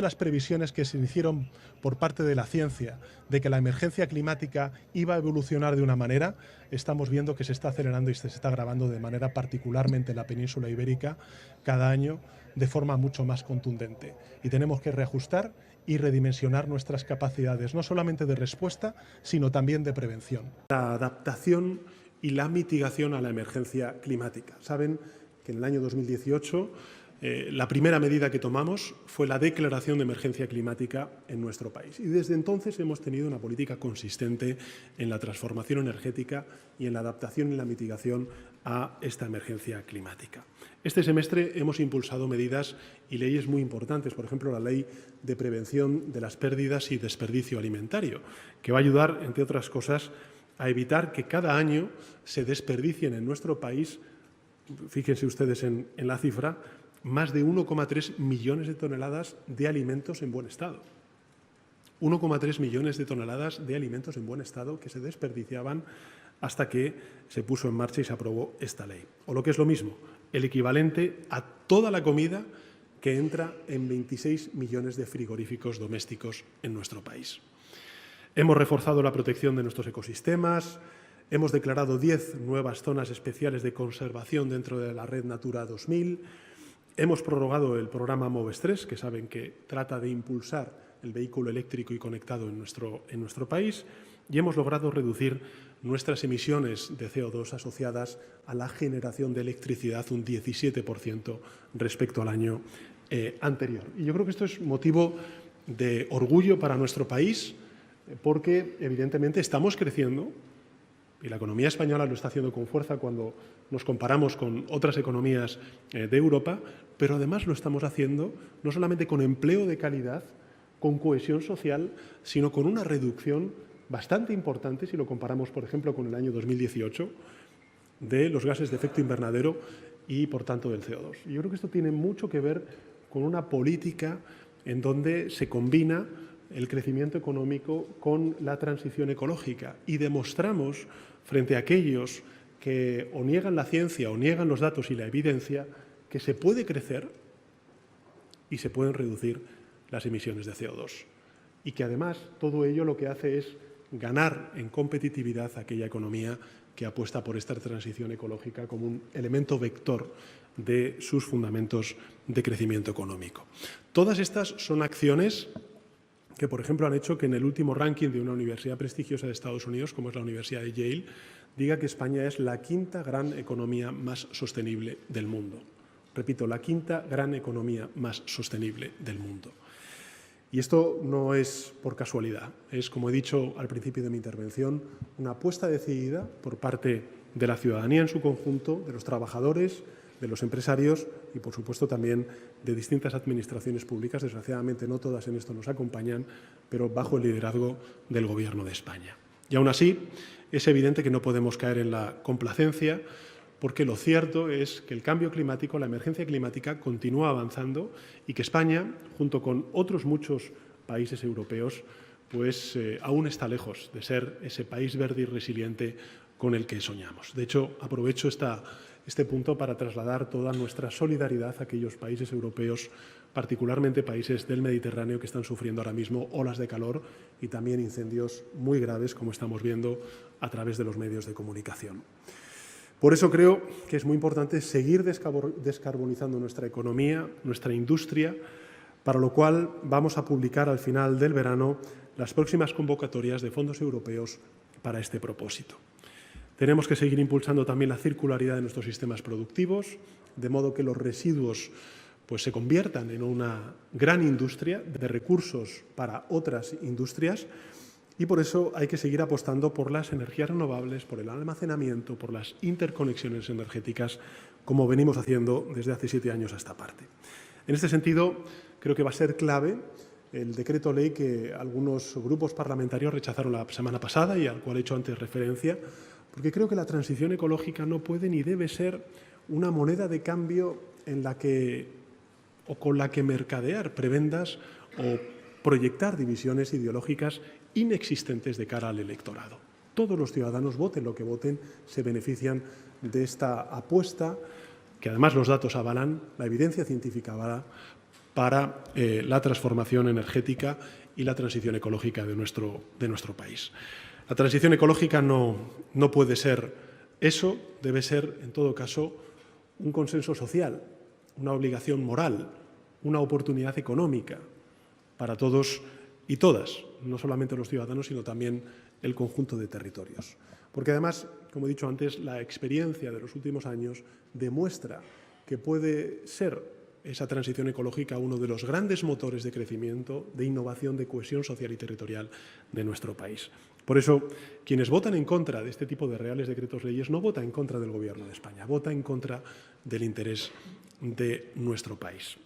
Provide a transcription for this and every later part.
todas las previsiones que se hicieron por parte de la ciencia de que la emergencia climática iba a evolucionar de una manera, estamos viendo que se está acelerando y se está agravando de manera particularmente en la península ibérica cada año de forma mucho más contundente. Y tenemos que reajustar y redimensionar nuestras capacidades, no solamente de respuesta, sino también de prevención. La adaptación y la mitigación a la emergencia climática. Saben que en el año 2018 la primera medida que tomamos fue la declaración de emergencia climática en nuestro país. Y desde entonces hemos tenido una política consistente en la transformación energética y en la adaptación y la mitigación a esta emergencia climática. Este semestre hemos impulsado medidas y leyes muy importantes, por ejemplo, la Ley de Prevención de las Pérdidas y Desperdicio Alimentario, que va a ayudar, entre otras cosas, a evitar que cada año se desperdicien en nuestro país, fíjense ustedes en la cifra, más de 1,3 millones de toneladas de alimentos en buen estado. 1,3 millones de toneladas de alimentos en buen estado que se desperdiciaban hasta que se puso en marcha y se aprobó esta ley. O lo que es lo mismo, el equivalente a toda la comida que entra en 26 millones de frigoríficos domésticos en nuestro país. Hemos reforzado la protección de nuestros ecosistemas, hemos declarado 10 nuevas zonas especiales de conservación dentro de la Red Natura 2000, hemos prorrogado el programa MOVES3, que saben que trata de impulsar el vehículo eléctrico y conectado en nuestro país, y hemos logrado reducir nuestras emisiones de CO2 asociadas a la generación de electricidad un 17% respecto al año anterior. Y yo creo que esto es motivo de orgullo para nuestro país, porque evidentemente estamos creciendo y la economía española lo está haciendo con fuerza cuando nos comparamos con otras economías de Europa, pero además lo estamos haciendo no solamente con empleo de calidad, con cohesión social, sino con una reducción bastante importante, si lo comparamos, por ejemplo, con el año 2018, de los gases de efecto invernadero y, por tanto, del CO2. Y yo creo que esto tiene mucho que ver con una política en donde se combina el crecimiento económico con la transición ecológica y demostramos frente a aquellos que o niegan la ciencia o niegan los datos y la evidencia que se puede crecer y se pueden reducir las emisiones de CO2 y que además todo ello lo que hace es ganar en competitividad a aquella economía que apuesta por esta transición ecológica como un elemento vector de sus fundamentos de crecimiento económico. Todas estas son acciones que, por ejemplo, han hecho que en el último ranking de una universidad prestigiosa de Estados Unidos, como es la Universidad de Yale, diga que España es la quinta gran economía más sostenible del mundo. Repito, la quinta gran economía más sostenible del mundo. Y esto no es por casualidad, es, como he dicho al principio de mi intervención, una apuesta decidida por parte de la ciudadanía en su conjunto, de los trabajadores, de los empresarios y, por supuesto, también de distintas administraciones públicas. Desgraciadamente, no todas en esto nos acompañan, pero bajo el liderazgo del Gobierno de España. Y aún así, es evidente que no podemos caer en la complacencia, porque lo cierto es que el cambio climático, la emergencia climática, continúa avanzando y que España, junto con otros muchos países europeos, pues aún está lejos de ser ese país verde y resiliente con el que soñamos. De hecho, aprovecho este punto para trasladar toda nuestra solidaridad a aquellos países europeos, particularmente países del Mediterráneo, que están sufriendo ahora mismo olas de calor y también incendios muy graves, como estamos viendo a través de los medios de comunicación. Por eso creo que es muy importante seguir descarbonizando nuestra economía, nuestra industria, para lo cual vamos a publicar al final del verano las próximas convocatorias de fondos europeos para este propósito. Tenemos que seguir impulsando también la circularidad de nuestros sistemas productivos, de modo que los residuos pues, se conviertan en una gran industria de recursos para otras industrias. Y por eso hay que seguir apostando por las energías renovables, por el almacenamiento, por las interconexiones energéticas, como venimos haciendo desde hace 7 años a esta parte. En este sentido, creo que va a ser clave el decreto ley que algunos grupos parlamentarios rechazaron la semana pasada y al cual he hecho antes referencia, porque creo que la transición ecológica no puede ni debe ser una moneda de cambio en la que, o con la que mercadear prebendas o proyectar divisiones ideológicas inexistentes de cara al electorado. Todos los ciudadanos, voten lo que voten, se benefician de esta apuesta, que además los datos avalan, la evidencia científica avala, para la transformación energética y la transición ecológica de nuestro país. La transición ecológica no puede ser eso, debe ser, en todo caso, un consenso social, una obligación moral, una oportunidad económica para todos y todas, no solamente los ciudadanos, sino también el conjunto de territorios. Porque además, como he dicho antes, la experiencia de los últimos años demuestra que puede ser esa transición ecológica uno de los grandes motores de crecimiento, de innovación, de cohesión social y territorial de nuestro país. Por eso, quienes votan en contra de este tipo de reales decretos leyes no votan en contra del Gobierno de España, votan en contra del interés de nuestro país.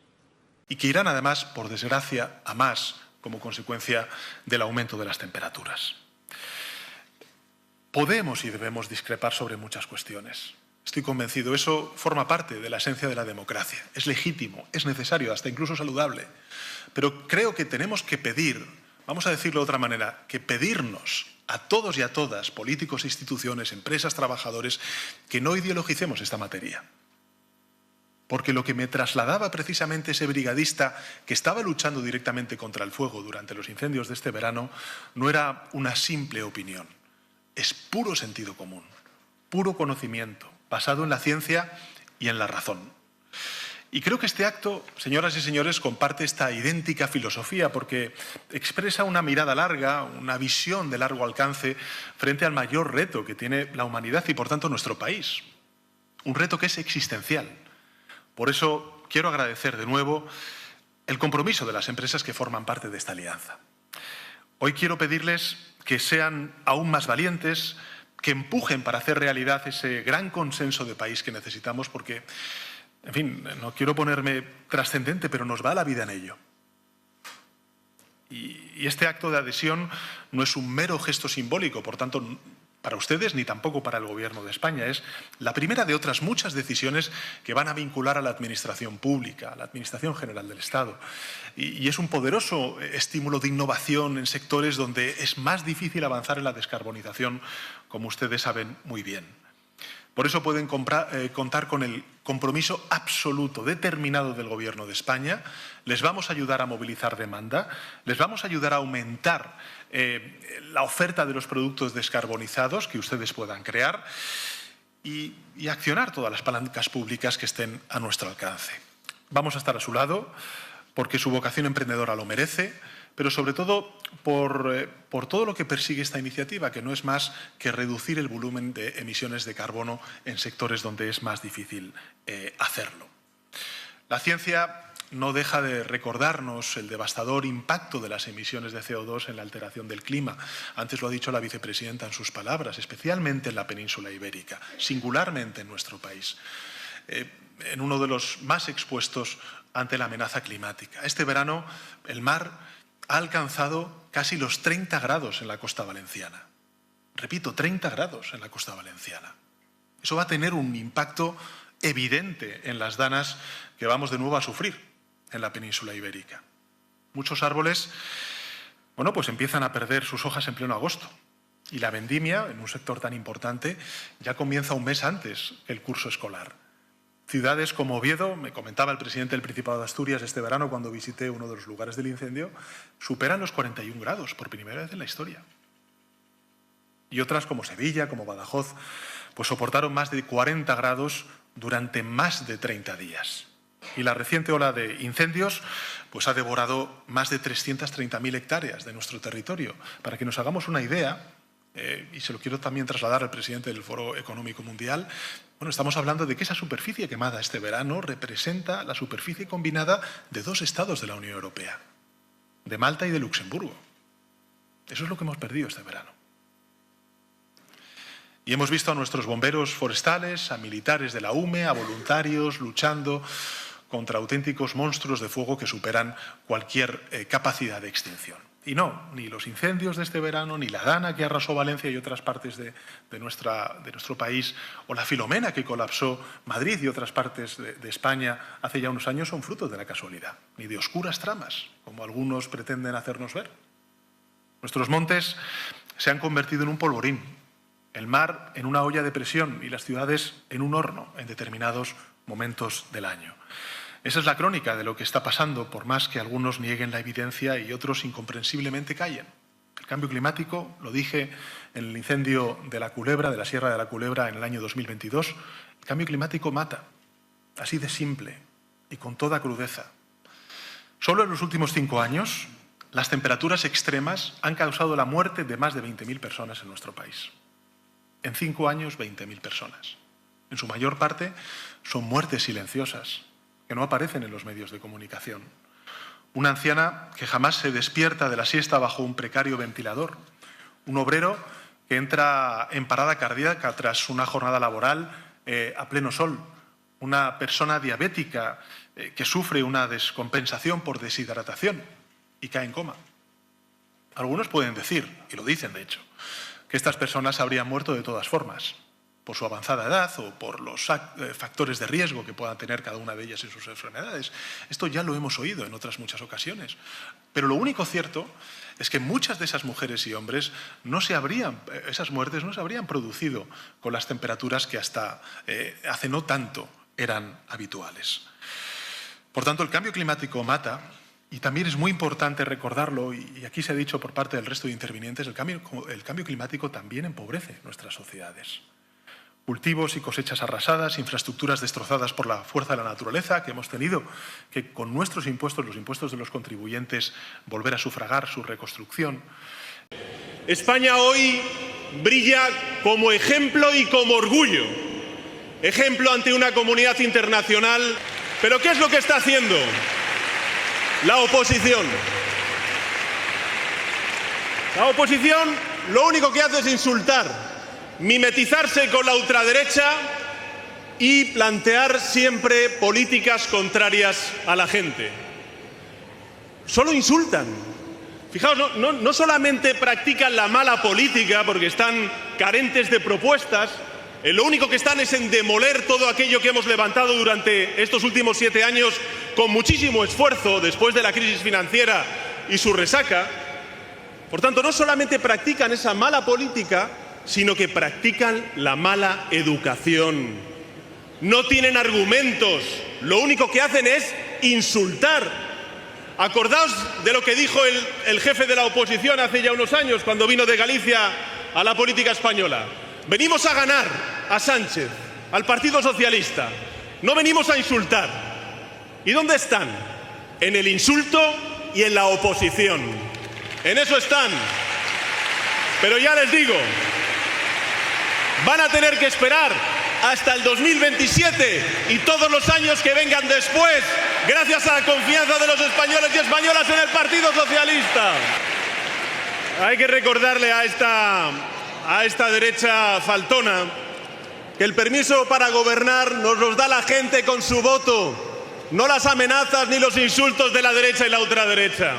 Y que irán, además, por desgracia, a más como consecuencia del aumento de las temperaturas. Podemos y debemos discrepar sobre muchas cuestiones. Estoy convencido, eso forma parte de la esencia de la democracia. Es legítimo, es necesario, hasta incluso saludable. Pero creo que tenemos que pedir, vamos a decirlo de otra manera, que pedirnos a todos y a todas, políticos, instituciones, empresas, trabajadores, que no ideologicemos esta materia. Porque lo que me trasladaba precisamente ese brigadista que estaba luchando directamente contra el fuego durante los incendios de este verano no era una simple opinión, es puro sentido común, puro conocimiento, basado en la ciencia y en la razón. Y creo que este acto, señoras y señores, comparte esta idéntica filosofía porque expresa una mirada larga, una visión de largo alcance frente al mayor reto que tiene la humanidad y, por tanto, nuestro país. Un reto que es existencial. Por eso quiero agradecer de nuevo el compromiso de las empresas que forman parte de esta alianza. Hoy quiero pedirles que sean aún más valientes, que empujen para hacer realidad ese gran consenso de país que necesitamos porque, en fin, no quiero ponerme trascendente, pero nos va la vida en ello. Y este acto de adhesión no es un mero gesto simbólico, por tanto, para ustedes ni tampoco para el Gobierno de España. Es la primera de otras muchas decisiones que van a vincular a la Administración pública, a la Administración General del Estado. Y es un poderoso estímulo de innovación en sectores donde es más difícil avanzar en la descarbonización, como ustedes saben muy bien. Por eso pueden contar con el compromiso absoluto, determinado del Gobierno de España. Les vamos a ayudar a movilizar demanda, les vamos a ayudar a aumentar la oferta de los productos descarbonizados que ustedes puedan crear y accionar todas las palancas públicas que estén a nuestro alcance. Vamos a estar a su lado porque su vocación emprendedora lo merece, pero sobre todo por todo lo que persigue esta iniciativa, que no es más que reducir el volumen de emisiones de carbono en sectores donde es más difícil hacerlo. La ciencia no deja de recordarnos el devastador impacto de las emisiones de CO2 en la alteración del clima. Antes lo ha dicho la vicepresidenta en sus palabras, especialmente en la península ibérica, singularmente en nuestro país, en uno de los más expuestos ante la amenaza climática. Este verano el mar ha alcanzado casi los 30 grados en la costa valenciana. Repito, 30 grados en la costa valenciana. Eso va a tener un impacto evidente en las danas que vamos de nuevo a sufrir en la península ibérica. Muchos árboles, bueno, pues empiezan a perder sus hojas en pleno agosto. Y la vendimia, en un sector tan importante, ya comienza un mes antes el curso escolar. Ciudades como Oviedo, me comentaba el presidente del Principado de Asturias este verano cuando visité uno de los lugares del incendio, superan los 41 grados por primera vez en la historia. Y otras como Sevilla, como Badajoz, pues soportaron más de 40 grados durante más de 30 días. Y la reciente ola de incendios pues ha devorado más de 330.000 hectáreas de nuestro territorio. Para que nos hagamos una idea, y se lo quiero también trasladar al presidente del Foro Económico Mundial, bueno, estamos hablando de que esa superficie quemada este verano representa la superficie combinada de 2 estados de la Unión Europea, de Malta y de Luxemburgo. Eso es lo que hemos perdido este verano. Y hemos visto a nuestros bomberos forestales, a militares de la UME, a voluntarios luchando contra auténticos monstruos de fuego que superan cualquier capacidad de extinción. Y no, ni los incendios de este verano, ni la Dana que arrasó Valencia y otras partes de nuestro país, o la Filomena que colapsó Madrid y otras partes de España hace ya unos años son frutos de la casualidad, ni de oscuras tramas, como algunos pretenden hacernos ver. Nuestros montes se han convertido en un polvorín, el mar en una olla de presión y las ciudades en un horno en determinados momentos del año. Esa es la crónica de lo que está pasando, por más que algunos nieguen la evidencia y otros incomprensiblemente callen. El cambio climático, lo dije en el incendio de la Culebra, de la Sierra de la Culebra en el año 2022, el cambio climático mata, así de simple y con toda crudeza. Solo en los últimos 5 años, las temperaturas extremas han causado la muerte de más de 20.000 personas en nuestro país. En 5 años, 20.000 personas. En su mayor parte son muertes silenciosas, que no aparecen en los medios de comunicación. Una anciana que jamás se despierta de la siesta bajo un precario ventilador. Un obrero que entra en parada cardíaca tras una jornada laboral a pleno sol. Una persona diabética que sufre una descompensación por deshidratación y cae en coma. Algunos pueden decir, y lo dicen de hecho, que estas personas habrían muerto de todas formas, por su avanzada edad o por los factores de riesgo que puedan tener cada una de ellas en sus enfermedades. Esto ya lo hemos oído en otras muchas ocasiones. Pero lo único cierto es que muchas de esas mujeres y hombres esas muertes no se habrían producido con las temperaturas que hasta hace no tanto eran habituales. Por tanto, el cambio climático mata, y también es muy importante recordarlo, y aquí se ha dicho por parte del resto de intervinientes, el cambio climático también empobrece nuestras sociedades. Cultivos y cosechas arrasadas, infraestructuras destrozadas por la fuerza de la naturaleza, que hemos tenido que con nuestros impuestos, los impuestos de los contribuyentes, volver a sufragar su reconstrucción. España hoy brilla como ejemplo y como orgullo. Ejemplo ante una comunidad internacional. ¿Pero qué es lo que está haciendo la oposición? La oposición lo único que hace es insultar, mimetizarse con la ultraderecha y plantear siempre políticas contrarias a la gente. Solo insultan. Fijaos, no solamente practican la mala política porque están carentes de propuestas, lo único que están es en demoler todo aquello que hemos levantado durante estos últimos 7 años con muchísimo esfuerzo después de la crisis financiera y su resaca. Por tanto, no solamente practican esa mala política, sino que practican la mala educación. No tienen argumentos, lo único que hacen es insultar. Acordaos de lo que dijo el jefe de la oposición hace ya unos años, cuando vino de Galicia a la política española. Venimos a ganar a Sánchez, al Partido Socialista. No venimos a insultar. ¿Y dónde están? En el insulto y en la oposición. En eso están. Pero ya les digo, van a tener que esperar hasta el 2027 y todos los años que vengan después, gracias a la confianza de los españoles y españolas en el Partido Socialista. Hay que recordarle a esta derecha faltona que el permiso para gobernar nos los da la gente con su voto, no las amenazas ni los insultos de la derecha y la ultraderecha.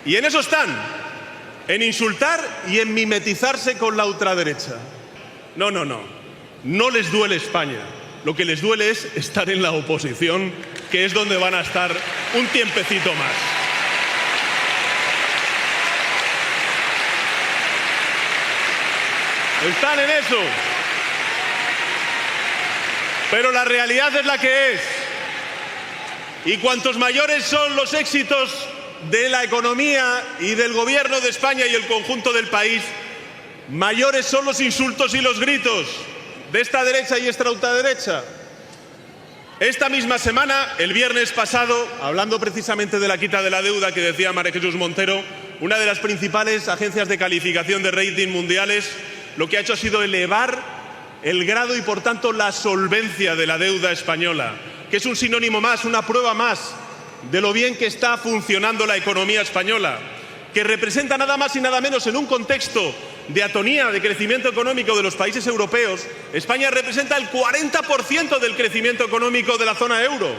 Y en eso están, en insultar y en mimetizarse con la ultraderecha. No les duele España. Lo que les duele es estar en la oposición, que es donde van a estar un tiempecito más. Están en eso. Pero la realidad es la que es. Y cuantos mayores son los éxitos de la economía y del gobierno de España y el conjunto del país, mayores son los insultos y los gritos de esta derecha y esta ultraderecha. Esta misma semana, el viernes pasado, hablando precisamente de la quita de la deuda que decía María Jesús Montero, una de las principales agencias de calificación de rating mundiales, lo que ha hecho ha sido elevar el grado y, por tanto, la solvencia de la deuda española, que es un sinónimo más, una prueba más de lo bien que está funcionando la economía española, que representa nada más y nada menos en un contexto de atonía de crecimiento económico de los países europeos. España representa el 40% del crecimiento económico de la zona euro.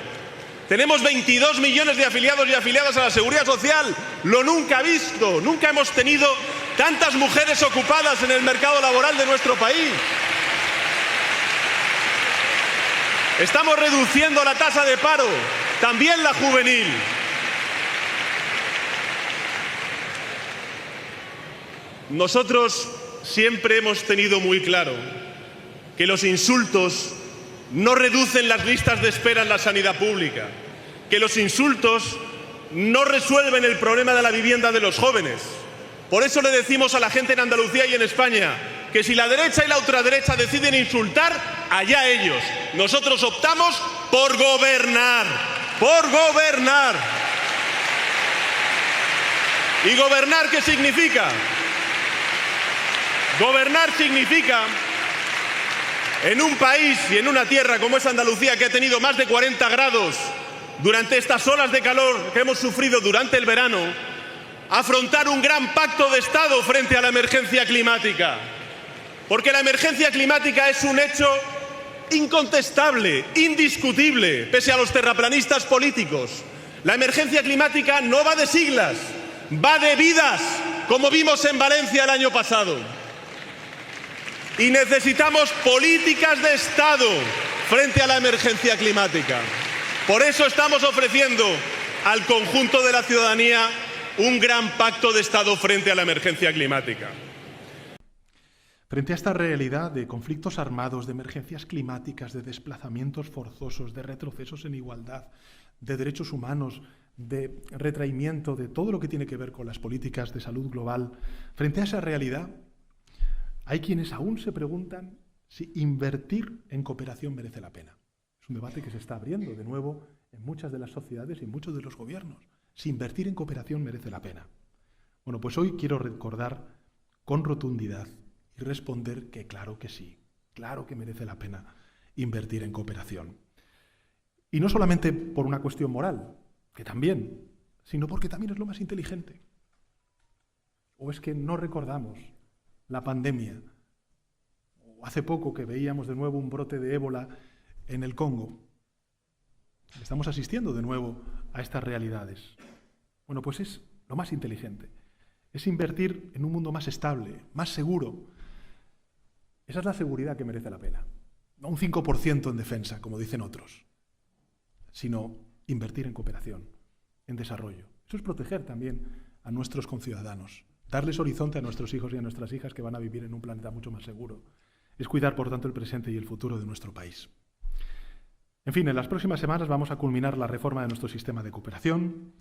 Tenemos 22 millones de afiliados y afiliadas a la Seguridad Social, lo nunca visto. Nunca hemos tenido tantas mujeres ocupadas en el mercado laboral de nuestro país. Estamos reduciendo la tasa de paro, también la juvenil. Nosotros siempre hemos tenido muy claro que los insultos no reducen las listas de espera en la sanidad pública, que los insultos no resuelven el problema de la vivienda de los jóvenes. Por eso le decimos a la gente en Andalucía y en España que si la derecha y la ultraderecha deciden insultar, allá ellos. Nosotros optamos por gobernar, por gobernar. ¿Y gobernar qué significa? Gobernar significa, en un país y en una tierra como es Andalucía, que ha tenido más de 40 grados durante estas olas de calor que hemos sufrido durante el verano, afrontar un gran pacto de Estado frente a la emergencia climática. Porque la emergencia climática es un hecho incontestable, indiscutible, pese a los terraplanistas políticos. La emergencia climática no va de siglas, va de vidas, como vimos en Valencia el año pasado. Y necesitamos políticas de Estado frente a la emergencia climática. Por eso estamos ofreciendo al conjunto de la ciudadanía un gran pacto de Estado frente a la emergencia climática. Frente a esta realidad de conflictos armados, de emergencias climáticas, de desplazamientos forzosos, de retrocesos en igualdad, de derechos humanos, de retraimiento, de todo lo que tiene que ver con las políticas de salud global, frente a esa realidad, hay quienes aún se preguntan si invertir en cooperación merece la pena. Es un debate que se está abriendo de nuevo en muchas de las sociedades y en muchos de los gobiernos. Si invertir en cooperación merece la pena. Bueno, pues hoy quiero recordar con rotundidad y responder que claro que sí, claro que merece la pena invertir en cooperación. Y no solamente por una cuestión moral, que también, sino porque también es lo más inteligente. ¿O es que no recordamos la pandemia? O hace poco que veíamos de nuevo un brote de ébola en el Congo. Estamos asistiendo de nuevo a estas realidades. Bueno, pues es lo más inteligente. Es invertir en un mundo más estable, más seguro. Esa es la seguridad que merece la pena. No un 5% en defensa, como dicen otros, sino invertir en cooperación, en desarrollo. Eso es proteger también a nuestros conciudadanos, darles horizonte a nuestros hijos y a nuestras hijas que van a vivir en un planeta mucho más seguro. Es cuidar, por tanto, el presente y el futuro de nuestro país. En fin, en las próximas semanas vamos a culminar la reforma de nuestro sistema de cooperación.